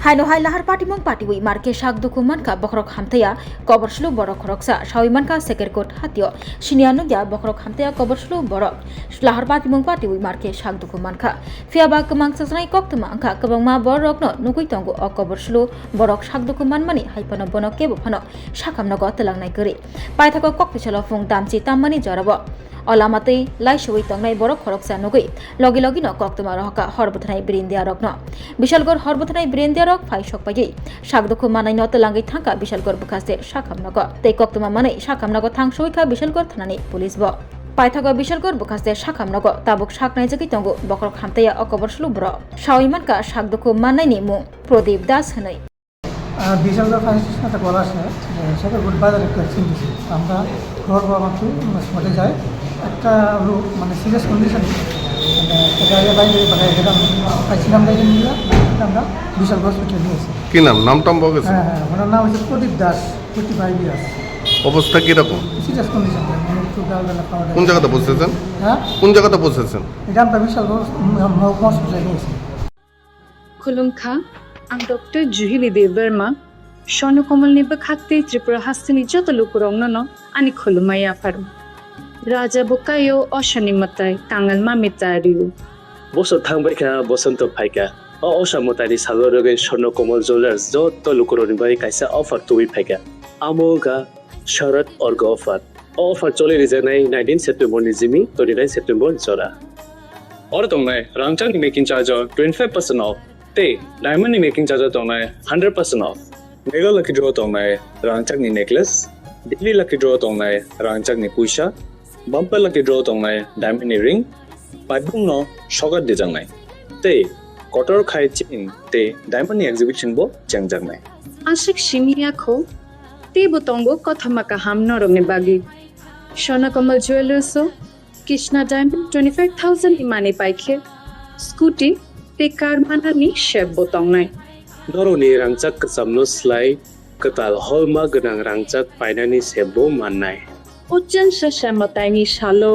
Haino hai lahar patimong patiwi Markhe sak dokuman ka Bokhorok Hamthaya koborslu Borok Khoroksa shawiman ka sekerkot hatio sinianu dia Bokhorok Hamthaya koborslu Borok lahar patimong patiwi Markhe sak dokuman ka fiaba kemang sasnai kok temang ka kebangma Borok no nukui tonggu o koborslu Borok sak dokuman mani haipano bono kebo phano sakam nago telangnai gori paithako kok pichalo fung damchi tammani jarabo Olamatei lai shoi tongnai Borok Khoroksa nugui logi logi no koktuma rohka horbothnai brindia rokno bishalgor horbothnai brindia rok phai sokpai sakdokhu manai no telangai thangka bishalgor bukaste sakam nago tei koktuma manai sakam nago thang soika bishalgor thanani police bo paithago bishalgor bukaste sakam nago tabuk saknai jagi tongo Bokhorok Hamthaya okoborslu bro shawimanka sakdokhu manai ni mung Prodip Das hanai Bishalgarh fire station একটা বলা আছে সেটা গুডবাজার একটা accident হয়েছে আমরা খবর পাওয়া মাত্র স্পটে যাই একটা লোক মানে সিরিয়াস কন্ডিশন গাড়ি বাইরে গেলাম পাইছিলাম গাড়ি নিয়ে আমরা বিশালগড় হসপিটালে নিয়েছি। কি নামটাম বলে গেছে? হ্যাঁ ওনার নাম হচ্ছে প্রদীপ দাস 45 ইয়ার্স। অবস্থা কিরকম? সিরিয়াস কন্ডিশন কোন জায়গাতে পৌঁছেছেন? হ্যাঁ কোন জায়গাতে পৌঁছেছেন? এটা আমরা বিশালগড় মহকুমা হসপিটালে নিয়েছি। Khulumkha ang Dr. Juhili Deverma Shono Komal ni Bakhate Tripura Hastini Joto Lukurong no ani khulumaya faru Raja Bukayo Oshani Matai Kangal Mamitariu Boso Thangbarika Bosonto Paika Osha Motari Salorogen Shono Komal Jewelers Joto Lukuroni Bai Kaisa offer to Paika Amoga Sharat Orga offer Choli Rizanai 19 September Nizimi 29 September Zora Ortongai Rangchang making charge of 25% off Te diamond ni making charge tongnai 100% off. Mega lucky draw tongnai rangchak ni necklace, daily lucky draw tongnai rangchak ni puisha, bumper lucky draw tongnai diamond ni ring, paibung no shogar de jangnai. Te kotor khai chin te diamond ni exhibition bo jangnai. Ashik shimiya kho te botongo kothamaka hamno rongni bagi. Shona Komal Jewelers so Krishna diamond 25,000 imani paikhe. Scooty te karmana ni sheb botong nai Doro ni rangchak kasamno slai katal holma ganang rangchak painani sebo manai Ujan shashamotai ni shalo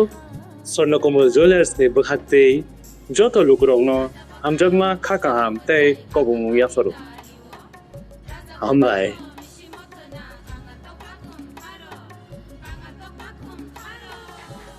Sorno Komal Jewelers ni bakhate joto lukurongno amjagma khakaham tei kobung yafaru Hamai